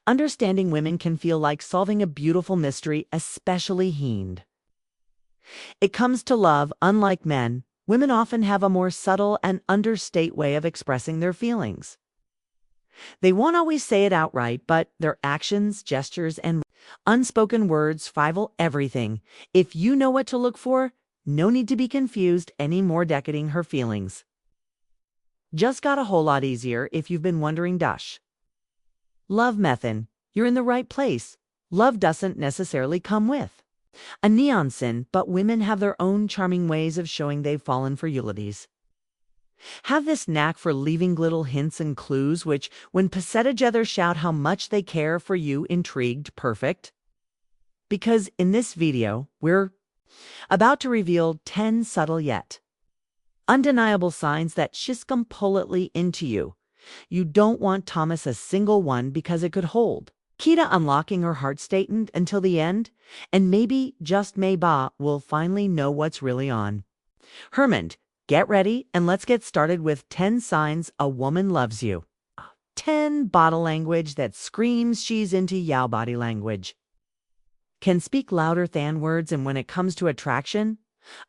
Understanding women can feel like solving a beautiful mystery, especially Hind. It comes to love, unlike men, women often have a more subtle and understate way of expressing their feelings. They won't always say it outright, but their actions, gestures, and unspoken words rival everything. If you know what to look for, no need to be confused anymore decoding her feelings. Just got a whole lot easier if you've been wondering. Love method. You're in the right place. Love doesn't necessarily come with a neon sin, but women have their own charming ways of showing they've fallen for Ulysses. Have this knack for leaving little hints and clues which, when put together, shout how much they care for you. Intrigued? Perfect. Because in this video, we're about to reveal 10 subtle yet undeniable signs that she's completely into you. You don't want Thomas a single one because it could hold key to unlocking her heart statement until the end, and maybe, just maybe, we'll finally know what's really on. Hermond, get ready and let's get started with 10 signs a woman loves you. 10 body language that screams she's into you. Body language can speak louder than words, and when it comes to attraction,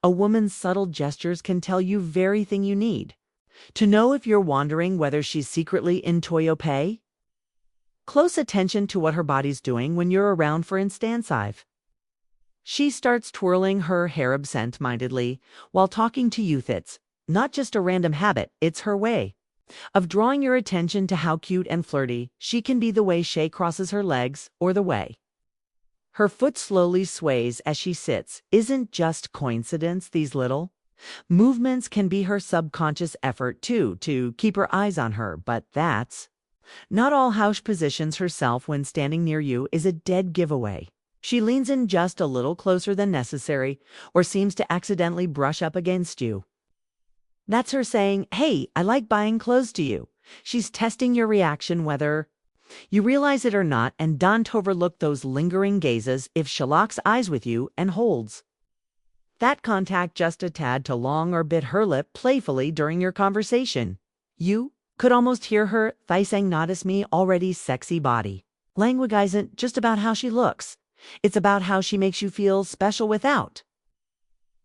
a woman's subtle gestures can tell you everything you need to know. If you're wondering whether she's secretly into your pay, close attention to what her body's doing when you're around. For instance, she starts twirling her hair absent-mindedly while talking to you. It's not just a random habit, it's her way of drawing your attention to how cute and flirty she can be. The way she crosses her legs, or the way her foot slowly sways as she sits, isn't just coincidence. These little movements can be her subconscious effort to keep her eyes on her, but that's not all. How she positions herself when standing near you is a dead giveaway. She leans in just a little closer than necessary, or seems to accidentally brush up against you. That's her saying, "Hey, I like buying clothes to you." She's testing your reaction whether you realize it or not, and don't overlook those lingering gazes. If she locks eyes with you and holds that contact just a tad too long, or bit her lip playfully during your conversation, you could almost hear her saying, "Notice me already." Sexy body language isn't just about how she looks. It's about how she makes you feel special without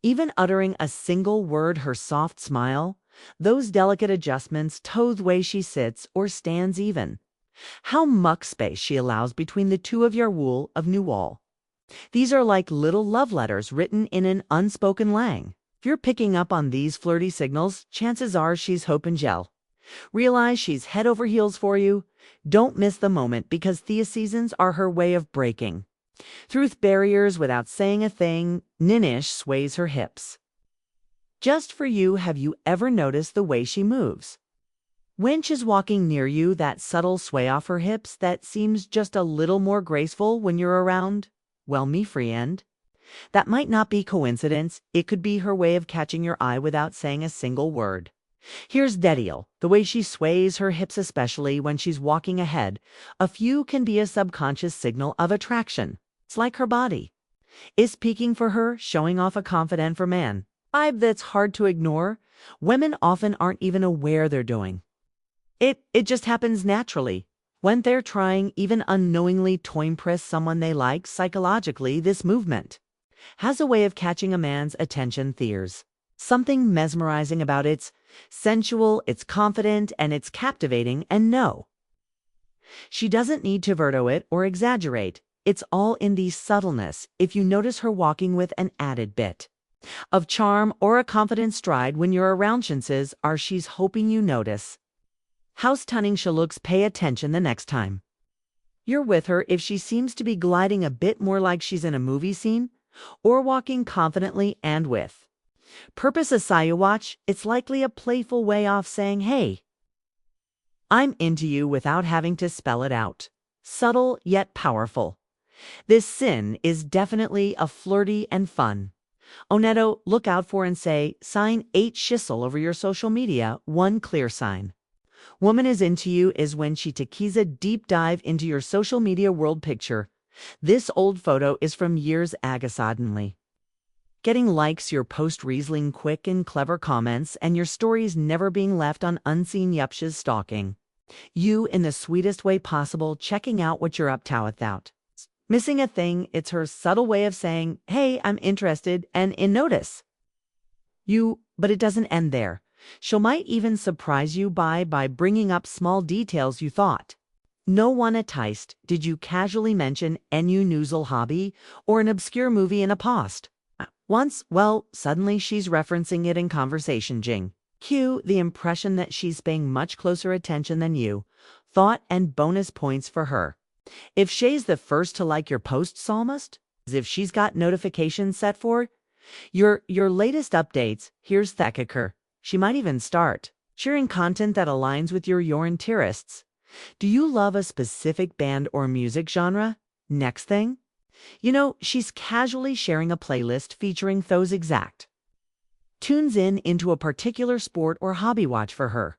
even uttering a single word. Her soft smile, those delicate adjustments to the way she sits or stands, even how much space she allows between the two of your wool of new wall. These are like little love letters written in an unspoken language. If you're picking up on these flirty signals, chances are she's hoping gel. Realize she's head over heels for you. Don't miss the moment, because these seasons are her way of breaking through barriers without saying a thing. Ninish sways her hips just for you. Have you ever noticed the way she moves when she's walking near you? That subtle sway off her hips that seems just a little more graceful when you're around. Well, me friend, that might not be coincidence. It could be her way of catching your eye without saying a single word. Here's the deal. The way she sways her hips, especially when she's walking ahead of you, can be a subconscious signal of attraction. It's like her body is speaking for her, showing off a confident man vibe that's hard to ignore. Women often aren't even aware they're doing it. It just happens naturally when they're trying, even unknowingly, to impress someone they like. Psychologically, this movement has a way of catching a man's attention. There's something mesmerizing about it. It's sensual, it's confident, and it's captivating. And no, she doesn't need to overdo it or exaggerate. It's all in the subtleness. If you notice her walking with an added bit of charm or a confident stride when you're around, chances are she's hoping you notice how stunning she looks. Pay attention the next time you're with her. If she seems to be gliding a bit more like she's in a movie scene, or walking confidently and with purpose aside you watch, it's likely a playful way of saying, "Hey, I'm into you," without having to spell it out. Subtle yet powerful. This sin is definitely a flirty and fun Oneto look out for. And say, sign 8 Schissel over your social media. One clear sign woman is into you is when she takes a deep dive into your social media world. Picture this old photo is from years ago. Suddenly getting likes, your post revealing quick and clever comments, and your stories never being left on unseen. Yupshes stalking You, in the sweetest way possible, checking out what you're up to without missing a thing. It's her subtle way of saying, hey, I'm interested and in notice. But it doesn't end there. She might even surprise you by bringing up small details you thought. No one at Teist did you casually mention any noozle hobby or an obscure movie in a post. Once, well, suddenly she's referencing it in conversation jing. Cue the impression that she's paying much closer attention than you. Thought and bonus points for her. If she's the first to like your posts almost, as if she's got notifications set for your latest updates, here's Thekaker. She might even start sharing content that aligns with your interests. Do you love a specific band or music genre? Next thing, she's casually sharing a playlist featuring those exact tunes into a particular sport or hobby watch for her.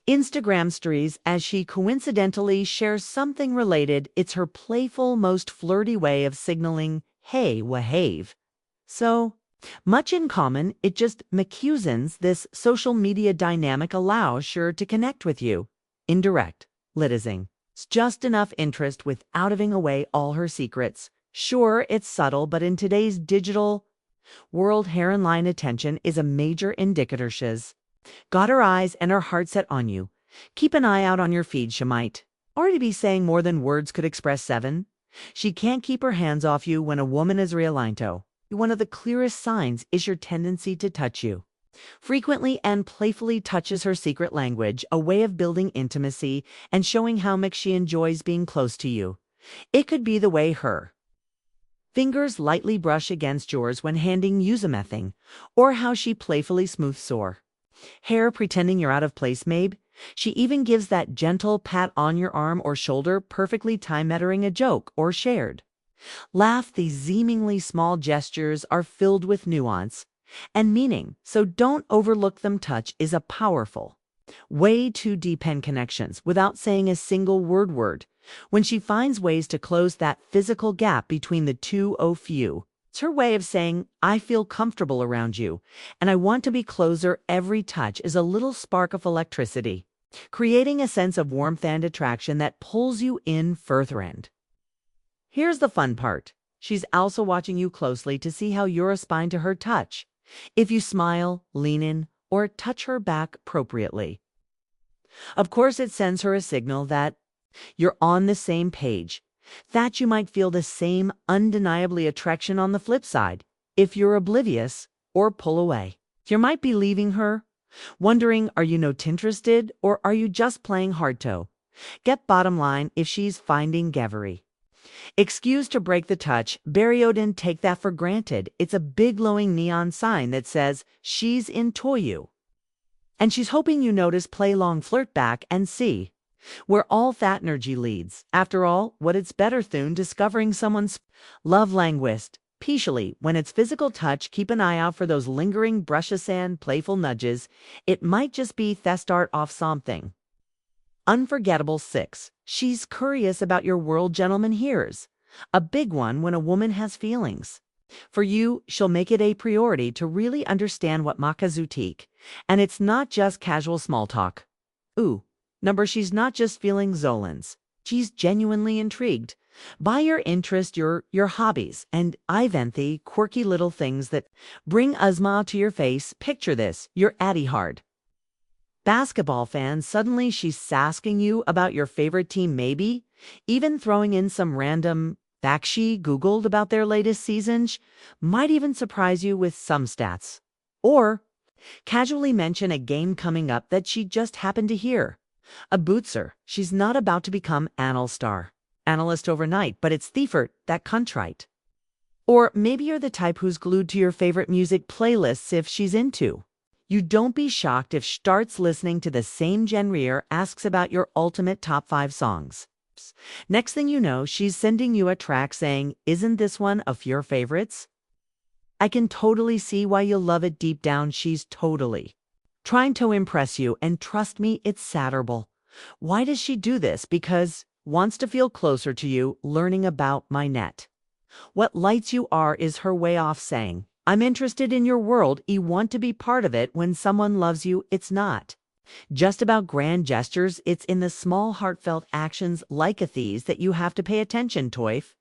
Instagram stories as she coincidentally shares something related. It's her playful, most flirty way of signaling, hey, wahave. So, much in common, it just McCusins this social media dynamic allows sure to connect with you. Indirect, litizing. It's just enough interest without giving away all her secrets. Sure, it's subtle, but in today's digital world, hair and line attention is a major indicator. She's got her eyes and her heart set on you. Keep an eye out on your feed. She might already be saying more than words could express. 7. She can't keep her hands off you when a woman is realigned to. One of the clearest signs is your tendency to touch you. Frequently and playfully touches her secret language, a way of building intimacy and showing how much she enjoys being close to you. It could be the way her fingers lightly brush against yours when handing you something, or how she playfully smooths sore hair pretending you're out of place. Maybe she even gives that gentle pat on your arm or shoulder, perfectly time-measuring a joke or shared laugh. These seemingly small gestures are filled with nuance and meaning, so don't overlook them. Touch is a powerful way to deepen connections without saying a single word. When she finds ways to close that physical gap between the two of you, it's her way of saying, I feel comfortable around you, and I want to be closer. Every touch is a little spark of electricity, creating a sense of warmth and attraction that pulls you in further. And here's the fun part. She's also watching you closely to see how you respond to her touch. If you smile, lean in, or touch her back appropriately, of course it sends her a signal that you're on the same page, that you might feel the same undeniably attraction. On the flip side, if you're oblivious or pull away, you might be leaving her wondering, are you not interested or are you just playing hard to get? Bottom line, if she's finding every excuse to break the touch, Barryodin, take that for granted. It's a big glowing neon sign that says she's into you. And she's hoping you notice, play along, flirt back, and see where all that energy leads. After all, what it's better than discovering someone's love language peacefully when it's physical touch. Keep an eye out for those lingering brushes and playful nudges. It might just be the start off something unforgettable. 6. She's curious about your world. Gentlemen, here's a big one. When a woman has feelings for you, she'll make it a priority to really understand what makazutique, and it's not just casual small talk. She's not just feeling Zolans. She's genuinely intrigued by your interest, your hobbies, and the quirky little things that bring Uzma to your face. Picture this, you're Addy Hard basketball fan. Suddenly she's asking you about your favorite team, maybe even throwing in some random fact she Googled about their latest season. Might even surprise you with some stats. Or casually mention a game coming up that she just happened to hear. A bootser. She's not about to become analyst overnight, but it's Thiefert, that contrite. Or maybe you're the type who's glued to your favorite music playlists if she's into. You don't be shocked if she starts listening to the same genre, asks about your ultimate top 5 songs. Next thing you know, she's sending you a track saying, isn't this one of your favorites? I can totally see why you'll love it. Deep down, she's totally trying to impress you, and trust me, it's satterable. Why does she do this? Because wants to feel closer to you. Learning about my net. What lights you are is her way off saying, I'm interested in your world. You want to be part of it. When someone loves you, it's not Just about grand gestures, it's in the small heartfelt actions like a these that you have to pay attention, Toif.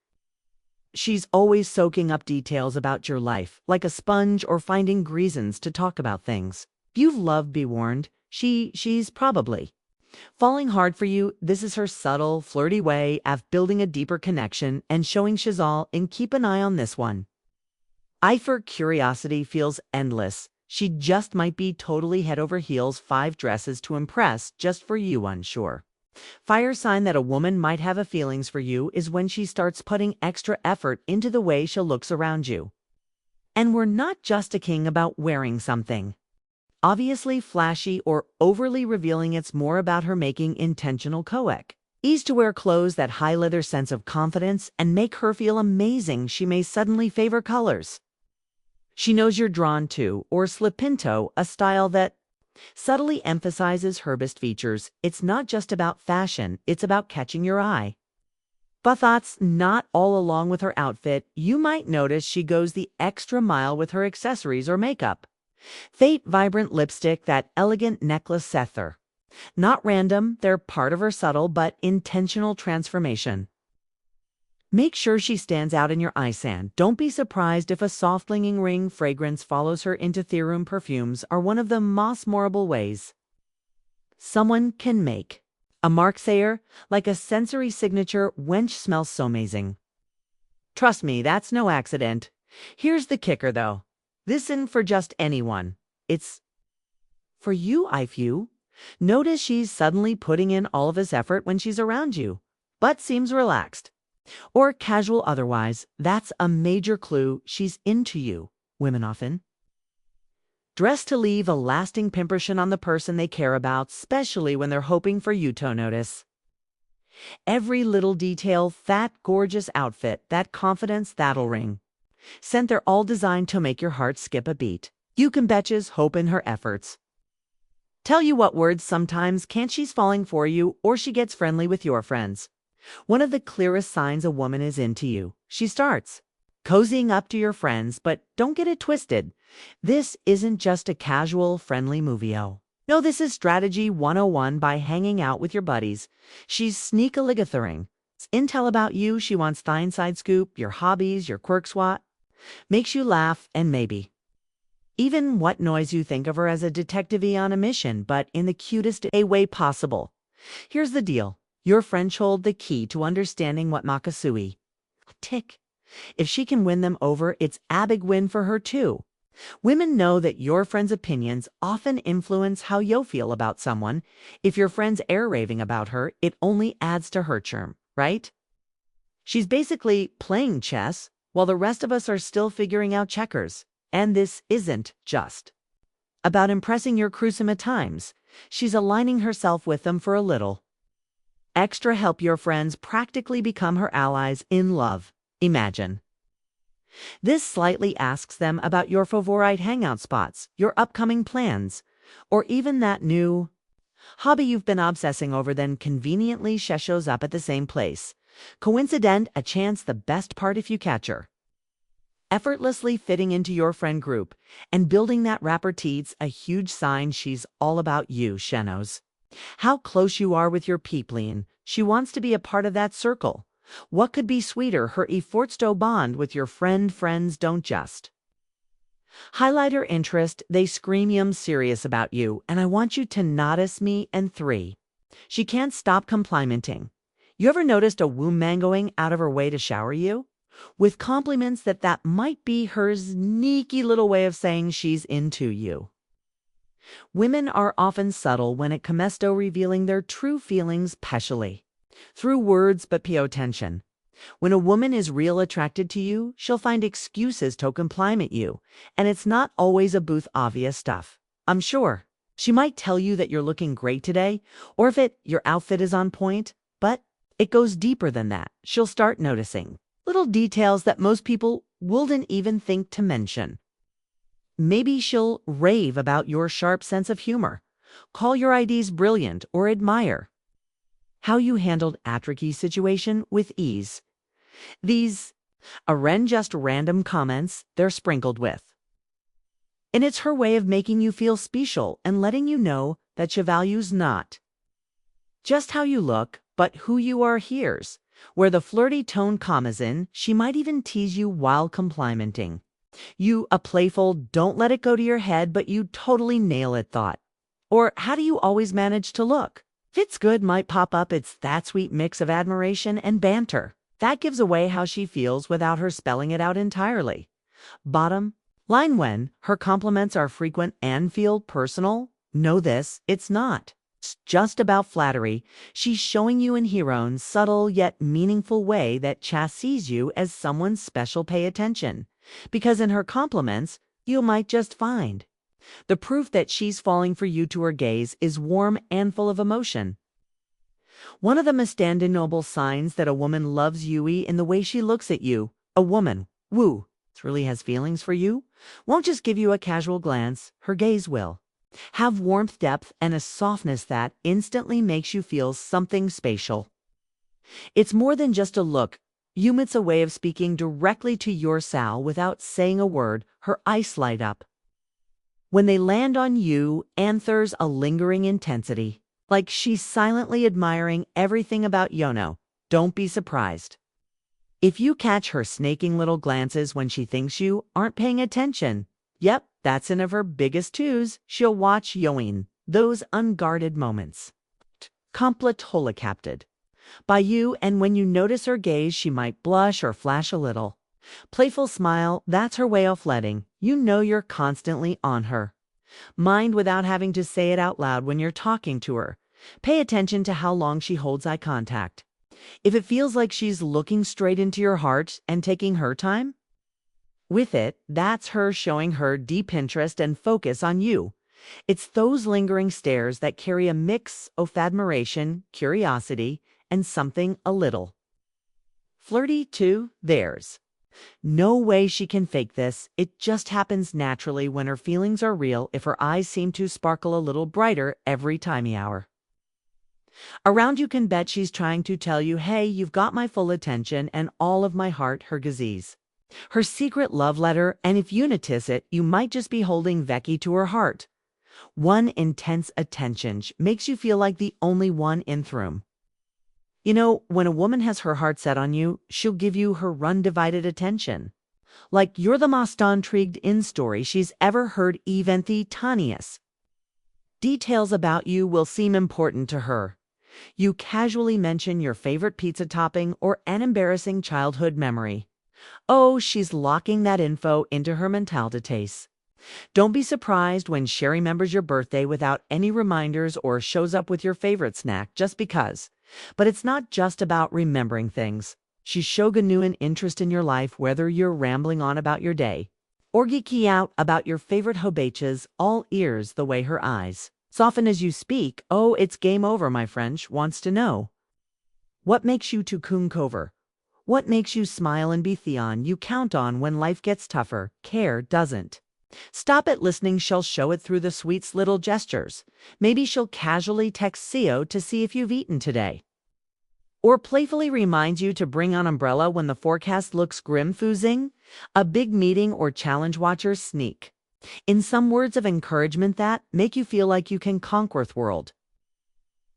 She's always soaking up details about your life, like a sponge or finding reasons to talk about things. If you've loved, be warned, she's probably falling hard for you. This is her subtle, flirty way of building a deeper connection and showing Shazal, and keep an eye on this one. I for curiosity feels endless. She just might be totally head over heels 5 dresses to impress just for you, unsure. Fire sign that a woman might have a feelings for you is when she starts putting extra effort into the way she looks around you. And we're not just a king about wearing something obviously flashy or overly revealing. It's more about her making intentional coek ease to wear clothes that highlight her sense of confidence and make her feel amazing. She may suddenly favor colors she knows you're drawn to, or slip pinto, a style that subtly emphasizes her best features. It's not just about fashion, it's about catching your eye. But that's not all. Along with her outfit, you might notice she goes the extra mile with her accessories or makeup. Fate vibrant lipstick, that elegant necklace sether. Not random, they're part of her subtle but intentional transformation. Make sure she stands out in your eye sand. Don't be surprised if a soft clinging ring fragrance follows her into theorum. Perfumes are one of the most memorable ways someone can make a mark there, like a sensory signature. Wench smells so amazing. Trust me, that's no accident. Here's the kicker though. This isn't for just anyone. It's for you, Ifew. Notice she's suddenly putting in all of this effort when she's around you, but seems relaxed or casual otherwise. That's a major clue she's into you. Women often dress to leave a lasting impression on the person they care about, especially when they're hoping for you to notice. Every little detail, that gorgeous outfit, that confidence, that'll ring. Scent, they're all designed to make your heart skip a beat. You can betches hope in her efforts. Tell you what, words sometimes can't. She's falling for you, or she gets friendly with your friends. One of the clearest signs a woman is into you. She starts cozying up to your friends, but don't get it twisted. This isn't just a casual, friendly movie. Oh, no, this is strategy 101. By hanging out with your buddies, she's sneakily gathering intel about you. She wants the inside scoop, your hobbies, your quirks, what makes you laugh, and maybe even what noise. You think of her as a detective-y on a mission, but in the cutest a way possible. Here's the deal. Your friends hold the key to understanding what Makasui tick. If she can win them over, it's a big win for her too. Women know that your friends' opinions often influence how you feel about someone. If your friends air raving about her, it only adds to her charm, right? She's basically playing chess while the rest of us are still figuring out checkers. And this isn't just about impressing your crew some at times. She's aligning herself with them for a little extra help. Your friends practically become her allies in love. Imagine this slightly asks them about your favorite hangout spots, your upcoming plans, or even that new hobby you've been obsessing over. Then conveniently she shows up at the same place. Coincident, a chance. The best part, if you catch her effortlessly fitting into your friend group and building that repartee's a huge sign she's all about you. She knows how close you are with your peepleen. She wants to be a part of that circle. What could be sweeter? Her efforts to bond with your friend. Friends don't just highlight her interest, they scream, "I'm serious about you, and I want you to notice me." And 3, she can't stop complimenting. You ever noticed a woman going out of her way to shower you with compliments? That might be her sneaky little way of saying she's into you. Women are often subtle when it comes to revealing their true feelings, especially through words, but pay attention. When a woman is real attracted to you, she'll find excuses to compliment you, and it's not always a booth obvious stuff. I'm sure she might tell you that you're looking great today, or if your outfit is on point, but it goes deeper than that. She'll start noticing little details that most people wouldn't even think to mention. Maybe she'll rave about your sharp sense of humor, call your ideas brilliant, or admire how you handled a tricky situation with ease. These aren't just random comments, they're sprinkled with And it's her way of making you feel special and letting you know that she values not just how you look, but who you are here's. Where the flirty tone commas in, she might even tease you while complimenting. You a playful, don't let it go to your head, but you totally nail it thought. Or how do you always manage to look? Fits good might pop up. It's that sweet mix of admiration and banter. That gives away how she feels without her spelling it out entirely. Bottom line, when her compliments are frequent and feel personal, know this, it's not just about flattery. She's showing you in her own subtle yet meaningful way that she sees you as someone special. Pay attention, because in her compliments, you might just find the proof that she's falling for you. To her gaze is warm and full of emotion. One of the most undeniable signs that a woman loves you in the way she looks at you. A woman, woo, really has feelings for you, won't just give you a casual glance. Her gaze will have warmth, depth, and a softness that instantly makes you feel something spatial. It's more than just a look. It's a way of speaking directly to your soul without saying a word. Her eyes light up when they land on you, and there's a lingering intensity, like she's silently admiring everything about Yono. Don't be surprised if you catch her snaking little glances when she thinks you aren't paying attention. Yep, that's one of her biggest twos. She'll watch Yoin, those unguarded moments, completely captured by you, and when you notice her gaze, she might blush or flash a little playful smile. That's her way of letting you know you're constantly on her mind without having to say it out loud. When you're talking to her, pay attention to how long she holds eye contact. If it feels like she's looking straight into your heart and taking her time with it, that's her showing her deep interest and focus on you. It's those lingering stares that carry a mix of admiration, curiosity, and something a little flirty too. There's no way she can fake this. It just happens naturally when her feelings are real. If her eyes seem to sparkle a little brighter every tiny hour around, you can bet she's trying to tell you, hey, you've got my full attention and all of my heart. Her gaze, her secret love letter, and if you notice it, you might just be holding Becky to her heart. One intense attention makes you feel like the only one in the room. You know, when a woman has her heart set on you, she'll give you her undivided attention. Like you're the most intrigued in story she's ever heard. Even the tiniest details about you will seem important to her. You casually mention your favorite pizza topping or an embarrassing childhood memory. Oh, she's locking that info into her mental database. Don't be surprised when she remembers your birthday without any reminders or shows up with your favorite snack just because. But it's not just about remembering things. She's showing a new interest in your life, whether you're rambling on about your day or geeky out about your favorite hobaches, all ears. The way her eyes soften as you speak. Oh, it's game over. My French wants to know what makes you to coon cover. What makes you smile and be Theon you count on when life gets tougher. Care doesn't stop at listening. She'll show it through the sweetest little gestures. Maybe she'll casually text Theo to see if you've eaten today, or playfully reminds you to bring an umbrella when the forecast looks grim. Foozing a big meeting or challenge watchers sneak in some words of encouragement that make you feel like you can conquer the world.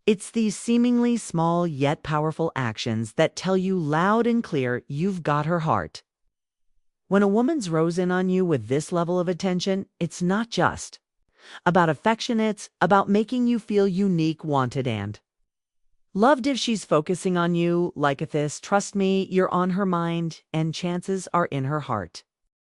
It's these seemingly small yet powerful actions that tell you loud and clear you've got her heart. When a woman's rose in on you with this level of attention, it's not just about affection, it's about making you feel unique, wanted, and loved. If she's focusing on you like this, trust me, you're on her mind, and chances are in her heart.